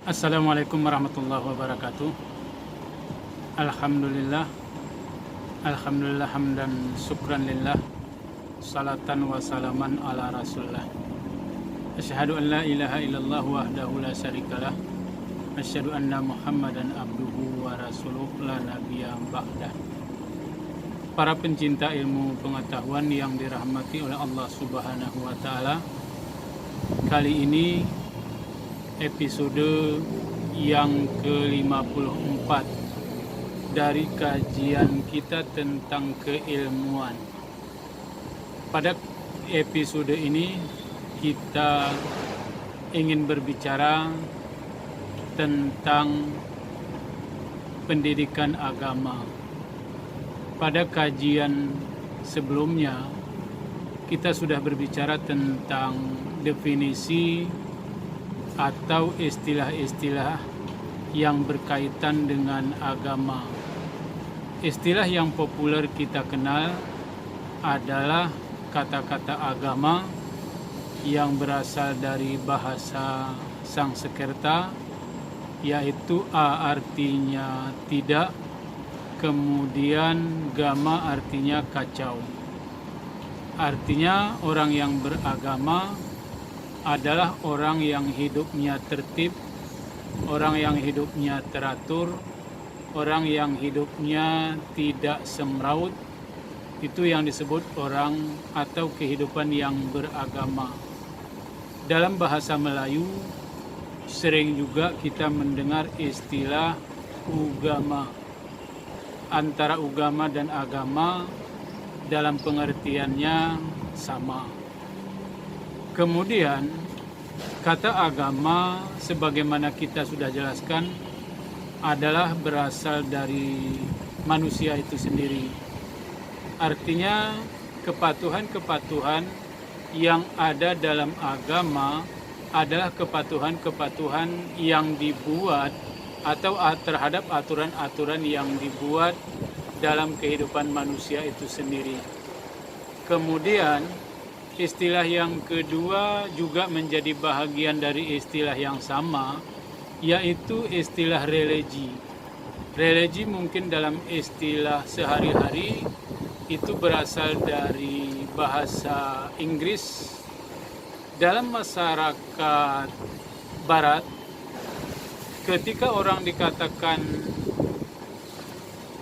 Assalamualaikum warahmatullahi wabarakatuh. Alhamdulillah, Alhamdulillah hamdan syukran lillah, salatan wa salaman ala rasulillah. Asyhadu an la ilaha illallah wahdahu la syarikalah, asyhadu anna Muhammadan abduhu wa rasuluh la nabiyya ba'dah. Para pencinta ilmu pengetahuan yang dirahmati oleh Allah Subhanahu wa taala, kali ini episode yang ke-54 dari kajian kita tentang keilmuan. Pada episode ini kita ingin berbicara tentang pendidikan agama. Pada kajian sebelumnya kita sudah berbicara tentang definisi atau istilah-istilah yang berkaitan dengan agama. Istilah yang populer kita kenal adalah kata-kata agama yang berasal dari bahasa Sanskerta, yaitu a artinya tidak, kemudian gama artinya kacau. Artinya orang yang beragama adalah orang yang hidupnya tertib, orang yang hidupnya teratur, orang yang hidupnya tidak semraut. Itu yang disebut orang atau kehidupan yang beragama. Dalam bahasa Melayu sering juga kita mendengar istilah ugama. Antara ugama dan agama dalam pengertiannya sama. Kemudian kata agama sebagaimana kita sudah jelaskan adalah berasal dari manusia itu sendiri. Artinya kepatuhan-kepatuhan yang ada dalam agama adalah kepatuhan-kepatuhan yang dibuat atau terhadap aturan-aturan yang dibuat dalam kehidupan manusia itu sendiri. Kemudian istilah yang kedua juga menjadi bahagian dari istilah yang sama, yaitu istilah religi. Religi mungkin dalam istilah sehari-hari itu berasal dari bahasa Inggris. Dalam masyarakat Barat, ketika orang dikatakan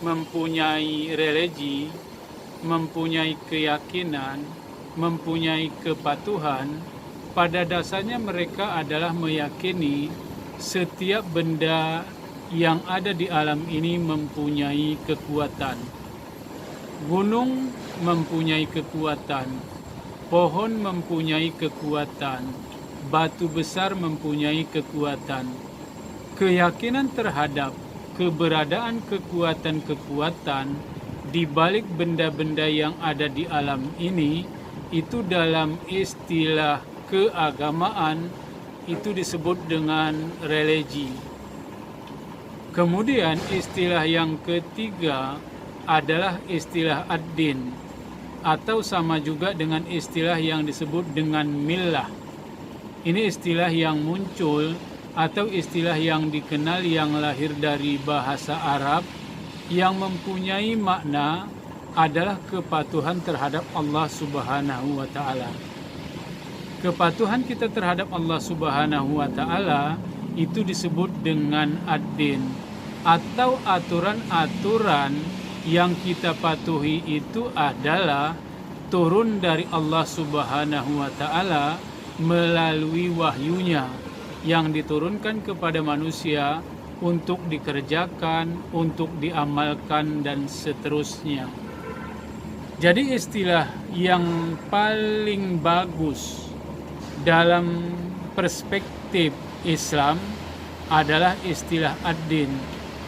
mempunyai religi, mempunyai keyakinan, mempunyai kepatuhan, pada dasarnya mereka adalah meyakini setiap benda yang ada di alam ini mempunyai kekuatan. Gunung mempunyai kekuatan, pohon mempunyai kekuatan, batu besar mempunyai kekuatan. Keyakinan terhadap keberadaan kekuatan-kekuatan di balik benda-benda yang ada di alam ini, itu dalam istilah keagamaan itu disebut dengan religi. Kemudian istilah yang ketiga adalah istilah ad-din, atau sama juga dengan istilah yang disebut dengan millah. Ini istilah yang muncul atau istilah yang dikenal yang lahir dari bahasa Arab yang mempunyai makna adalah kepatuhan terhadap Allah Subhanahu wa taala. Kepatuhan kita terhadap Allah Subhanahu wa taala itu disebut dengan ad-din, atau aturan-aturan yang kita patuhi itu adalah turun dari Allah Subhanahu wa taala melalui wahyunya yang diturunkan kepada manusia untuk dikerjakan, untuk diamalkan dan seterusnya. Jadi istilah yang paling bagus dalam perspektif Islam adalah istilah ad-din,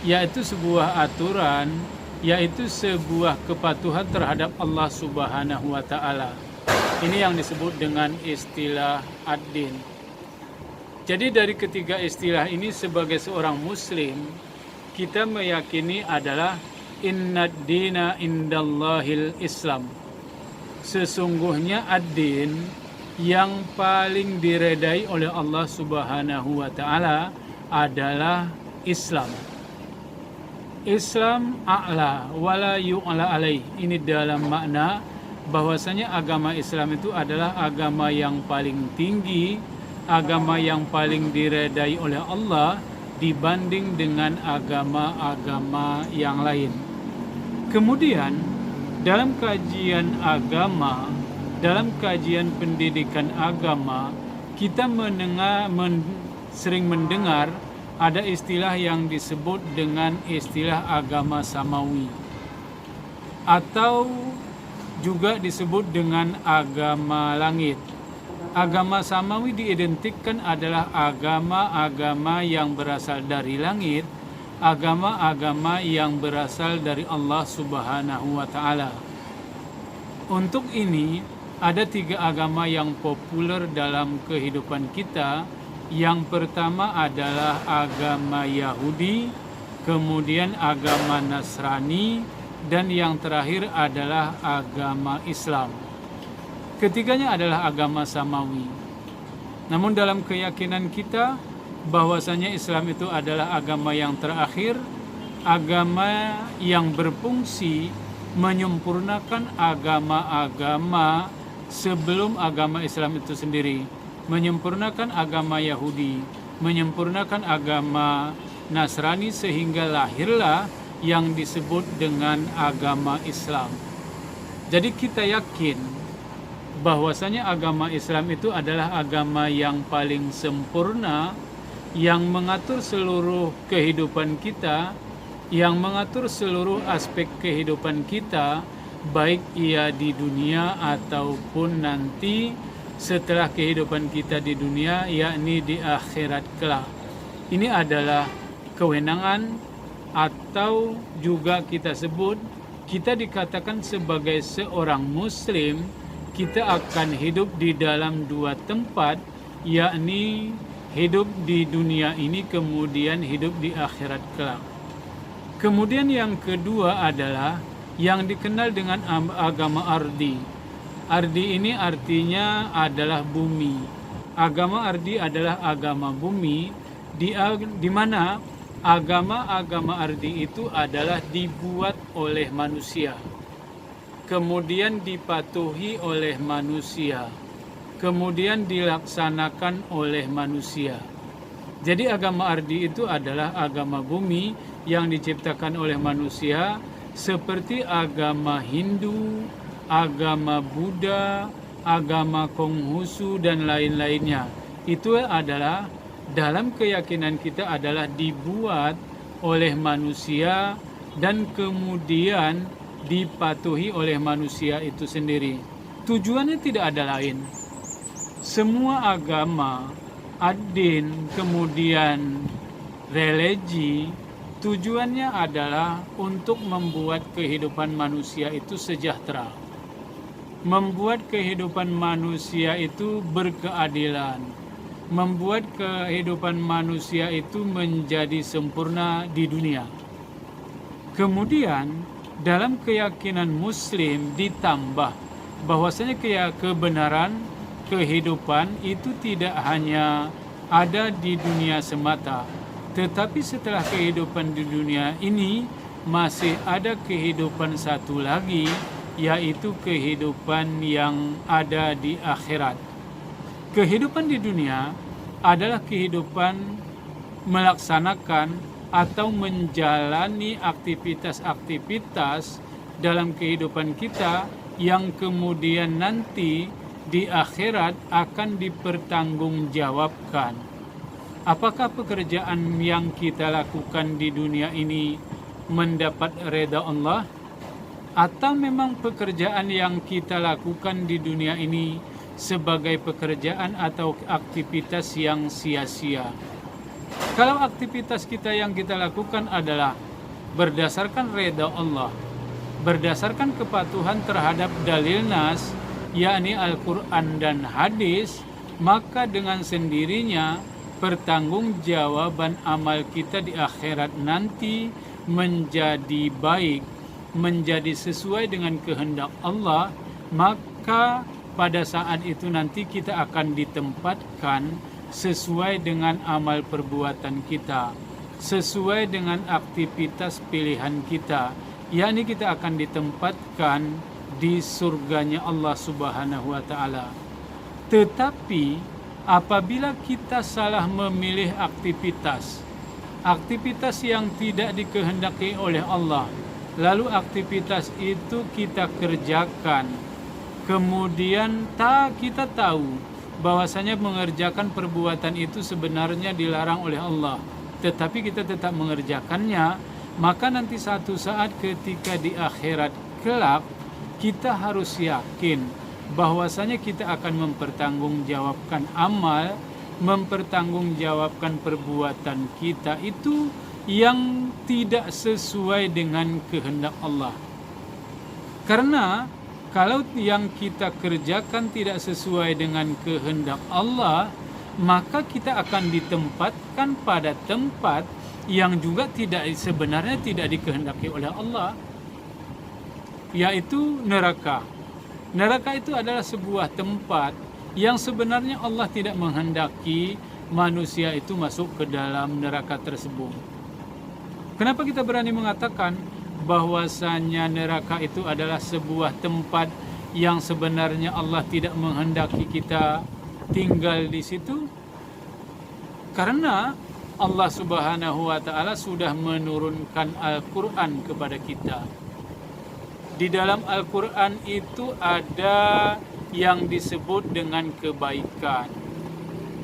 yaitu sebuah aturan, yaitu sebuah kepatuhan terhadap Allah Subhanahu wa taala. Ini yang disebut dengan istilah ad-din. Jadi dari ketiga istilah ini sebagai seorang muslim, kita meyakini adalah Innad dina indallahil Islam. Sesungguhnya ad-din yang paling diredai oleh Allah Subhanahu wa taala adalah Islam. Islam a'la wala yu'la alaih. Ini dalam makna bahwasanya agama Islam itu adalah agama yang paling tinggi, agama yang paling diredai oleh Allah dibanding dengan agama-agama yang lain. Kemudian dalam kajian agama, dalam kajian pendidikan agama, kita sering mendengar ada istilah yang disebut dengan istilah agama samawi, atau juga disebut dengan agama langit. Agama samawi diidentikan adalah agama-agama yang berasal dari langit, agama-agama yang berasal dari Allah Subhanahu wa Ta'ala. Untuk ini ada 3 agama yang populer dalam kehidupan kita. Yang pertama adalah agama Yahudi, kemudian agama Nasrani, dan yang terakhir adalah agama Islam. Ketiganya adalah agama samawi. Namun dalam keyakinan kita bahwasanya Islam itu adalah agama yang terakhir, agama yang berfungsi menyempurnakan agama-agama sebelum agama Islam itu sendiri, menyempurnakan agama Yahudi, menyempurnakan agama Nasrani, sehingga lahirlah yang disebut dengan agama Islam. Jadi kita yakin bahwasanya agama Islam itu adalah agama yang paling sempurna, yang mengatur seluruh kehidupan kita, yang mengatur seluruh aspek kehidupan kita, baik ia di dunia ataupun nanti setelah kehidupan kita di dunia, yakni di akhirat kelak. Ini adalah kewenangan, atau juga kita sebut, kita dikatakan sebagai seorang muslim, kita akan hidup di dalam 2 tempat, yakni hidup di dunia ini, kemudian hidup di akhirat kelak. Kemudian yang kedua adalah yang dikenal dengan agama ardi. Ardi ini artinya adalah bumi. Agama ardi adalah agama bumi, di mana agama-agama ardi itu adalah dibuat oleh manusia, kemudian dipatuhi oleh manusia, kemudian dilaksanakan oleh manusia. Jadi agama ardi itu adalah agama bumi yang diciptakan oleh manusia, seperti agama Hindu, agama Buddha, agama Konghucu, dan lain-lainnya. Itu adalah dalam keyakinan kita adalah dibuat oleh manusia dan kemudian dipatuhi oleh manusia itu sendiri. Tujuannya tidak ada lain. Semua agama, ad-din, kemudian religi, tujuannya adalah untuk membuat kehidupan manusia itu sejahtera, membuat kehidupan manusia itu berkeadilan, membuat kehidupan manusia itu menjadi sempurna di dunia. Kemudian dalam keyakinan muslim ditambah bahwasanya kebenaran kehidupan itu tidak hanya ada di dunia semata, tetapi setelah kehidupan di dunia ini masih ada kehidupan satu lagi, yaitu kehidupan yang ada di akhirat. Kehidupan di dunia adalah kehidupan melaksanakan atau menjalani aktivitas-aktivitas dalam kehidupan kita yang kemudian nanti di akhirat akan dipertanggungjawabkan. Apakah pekerjaan yang kita lakukan di dunia ini mendapat redha Allah, atau memang pekerjaan yang kita lakukan di dunia ini sebagai pekerjaan atau aktivitas yang sia-sia? Kalau aktivitas kita yang kita lakukan adalah berdasarkan redha Allah, berdasarkan kepatuhan terhadap dalil nas, yakni Al-Quran dan hadis, maka dengan sendirinya pertanggungjawaban amal kita di akhirat nanti menjadi baik, menjadi sesuai dengan kehendak Allah. Maka pada saat itu nanti kita akan ditempatkan sesuai dengan amal perbuatan kita, sesuai dengan aktivitas pilihan kita, yakni kita akan ditempatkan di surganya Allah Subhanahu wa taala. Tetapi apabila kita salah memilih aktivitas yang tidak dikehendaki oleh Allah, lalu aktivitas itu kita kerjakan, kemudian kita tahu bahwasanya mengerjakan perbuatan itu sebenarnya dilarang oleh Allah, tetapi kita tetap mengerjakannya, maka nanti satu saat ketika di akhirat kelak kita harus yakin bahwasanya kita akan mempertanggungjawabkan amal, mempertanggungjawabkan perbuatan kita itu yang tidak sesuai dengan kehendak Allah. Karena kalau yang kita kerjakan tidak sesuai dengan kehendak Allah, maka kita akan ditempatkan pada tempat yang juga sebenarnya tidak dikehendaki oleh Allah, yaitu neraka. Neraka itu adalah sebuah tempat yang sebenarnya Allah tidak menghendaki manusia itu masuk ke dalam neraka tersebut. Kenapa kita berani mengatakan bahwasanya neraka itu adalah sebuah tempat yang sebenarnya Allah tidak menghendaki kita tinggal di situ? Karena Allah Subhanahu wa taala sudah menurunkan Al-Qur'an kepada kita. Di dalam Al-Qur'an itu ada yang disebut dengan kebaikan.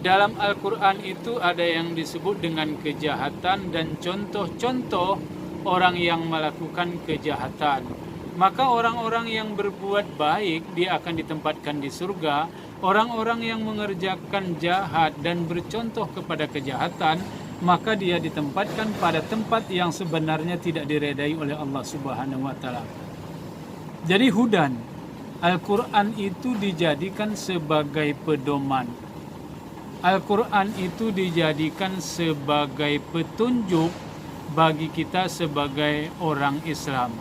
Dalam Al-Qur'an itu ada yang disebut dengan kejahatan dan contoh-contoh orang yang melakukan kejahatan. Maka orang-orang yang berbuat baik dia akan ditempatkan di surga. Orang-orang yang mengerjakan jahat dan bercontoh kepada kejahatan, maka dia ditempatkan pada tempat yang sebenarnya tidak diredai oleh Allah Subhanahu wa taala. Jadi hudan, Al-Qur'an itu dijadikan sebagai pedoman. Al-Qur'an itu dijadikan sebagai petunjuk bagi kita sebagai orang Islam.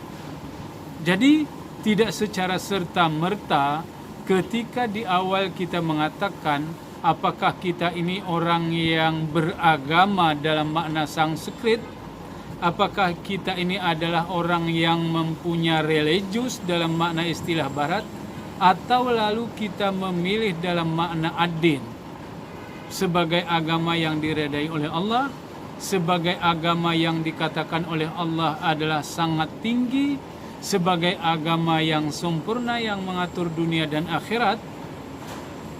Jadi tidak secara serta-merta ketika di awal kita mengatakan apakah kita ini orang yang beragama dalam makna Sanskrit, apakah kita ini adalah orang yang mempunyai religius dalam makna istilah barat, atau lalu kita memilih dalam makna ad-din sebagai agama yang diredai oleh Allah, sebagai agama yang dikatakan oleh Allah adalah sangat tinggi, sebagai agama yang sempurna yang mengatur dunia dan akhirat,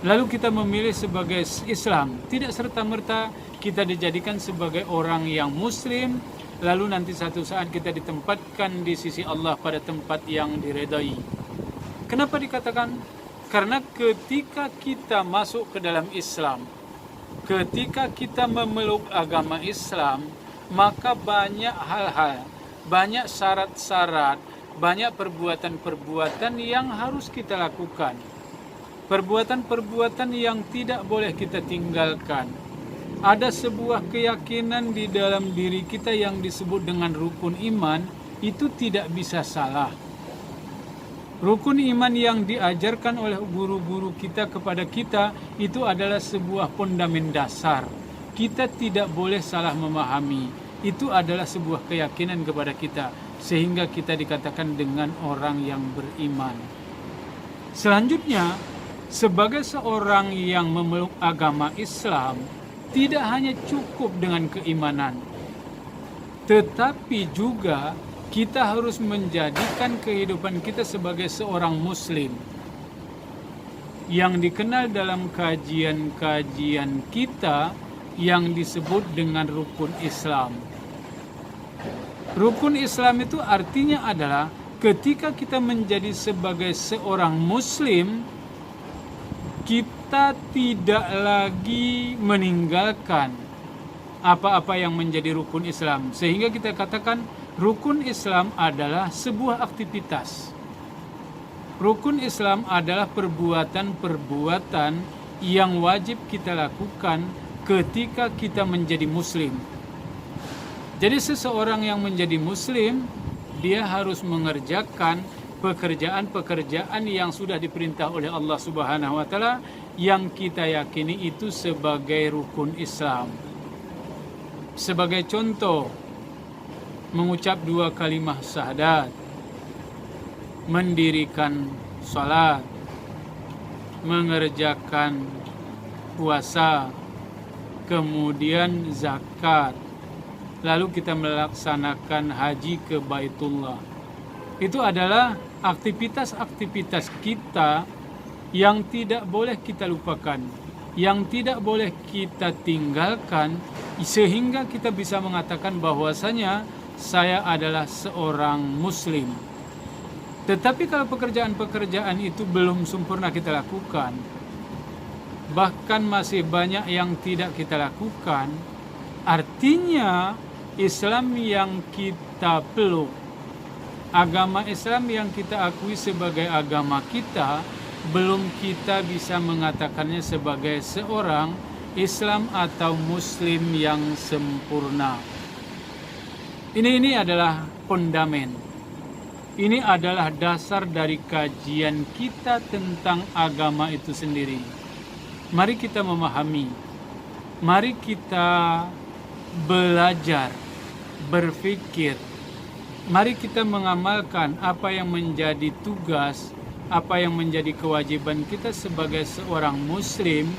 lalu kita memilih sebagai Islam. Tidak serta-merta kita dijadikan sebagai orang yang muslim, lalu nanti satu saat kita ditempatkan di sisi Allah pada tempat yang diredai. Kenapa dikatakan? Karena ketika kita masuk ke dalam Islam, ketika kita memeluk agama Islam, maka banyak hal-hal, banyak syarat-syarat, banyak perbuatan-perbuatan yang harus kita lakukan. Perbuatan-perbuatan yang tidak boleh kita tinggalkan. Ada sebuah keyakinan di dalam diri kita yang disebut dengan rukun iman, itu tidak bisa salah. Rukun iman yang diajarkan oleh guru-guru kita kepada kita itu adalah sebuah fondamen dasar. Kita tidak boleh salah memahami. Itu adalah sebuah keyakinan kepada kita, sehingga kita dikatakan dengan orang yang beriman. Selanjutnya, sebagai seorang yang memeluk agama Islam, tidak hanya cukup dengan keimanan, tetapi juga kita harus menjadikan kehidupan kita sebagai seorang muslim yang dikenal dalam kajian-kajian kita yang disebut dengan rukun Islam. Rukun Islam itu artinya adalah ketika kita menjadi sebagai seorang muslim, kita tidak lagi meninggalkan apa-apa yang menjadi rukun Islam. Sehingga kita katakan rukun Islam adalah sebuah aktivitas. Rukun Islam adalah perbuatan-perbuatan yang wajib kita lakukan ketika kita menjadi muslim. Jadi seseorang yang menjadi muslim, dia harus mengerjakan pekerjaan-pekerjaan yang sudah diperintah oleh Allah Subhanahu wa taala, yang kita yakini itu sebagai rukun Islam. Sebagai contoh, mengucap 2 kalimah syahadat, mendirikan salat, mengerjakan puasa, kemudian zakat, lalu kita melaksanakan haji ke Baitullah. Itu adalah aktivitas-aktivitas kita yang tidak boleh kita lupakan, yang tidak boleh kita tinggalkan, sehingga kita bisa mengatakan bahwasanya saya adalah seorang muslim. Tetapi kalau pekerjaan-pekerjaan itu belum sempurna kita lakukan, bahkan masih banyak yang tidak kita lakukan, artinya Islam yang kita peluk, agama Islam yang kita akui sebagai agama kita, belum kita bisa mengatakannya sebagai seorang Islam atau Muslim yang sempurna. Ini adalah fondamen. Ini adalah dasar dari kajian kita tentang agama itu sendiri. Mari kita memahami, mari kita belajar, berpikir, mari kita mengamalkan apa yang menjadi tugas, apa yang menjadi kewajiban kita sebagai seorang muslim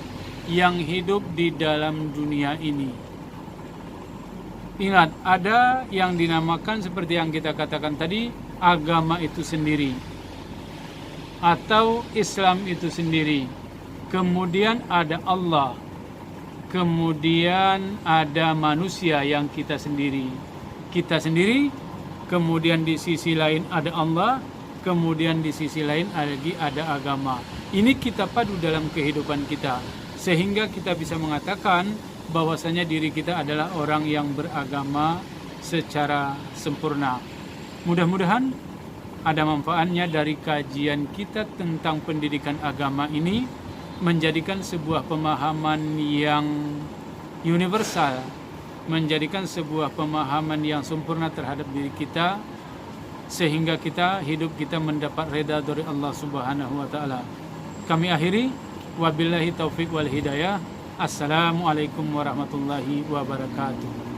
yang hidup di dalam dunia ini. Ingat, ada yang dinamakan seperti yang kita katakan tadi, agama itu sendiri atau Islam itu sendiri. Kemudian ada Allah, kemudian ada manusia yang kita sendiri, kemudian di sisi lain ada Allah, kemudian di sisi lain lagi ada agama. Ini kita padu dalam kehidupan kita, sehingga kita bisa mengatakan bahwasanya diri kita adalah orang yang beragama secara sempurna. Mudah-mudahan ada manfaatnya dari kajian kita tentang pendidikan agama ini, menjadikan sebuah pemahaman yang universal, menjadikan sebuah pemahaman yang sempurna terhadap diri kita, sehingga hidup kita mendapat reda dari Allah Subhanahu wa taala. Kami akhiri, wabillahi taufik wal hidayah. Assalamualaikum warahmatullahi wabarakatuh.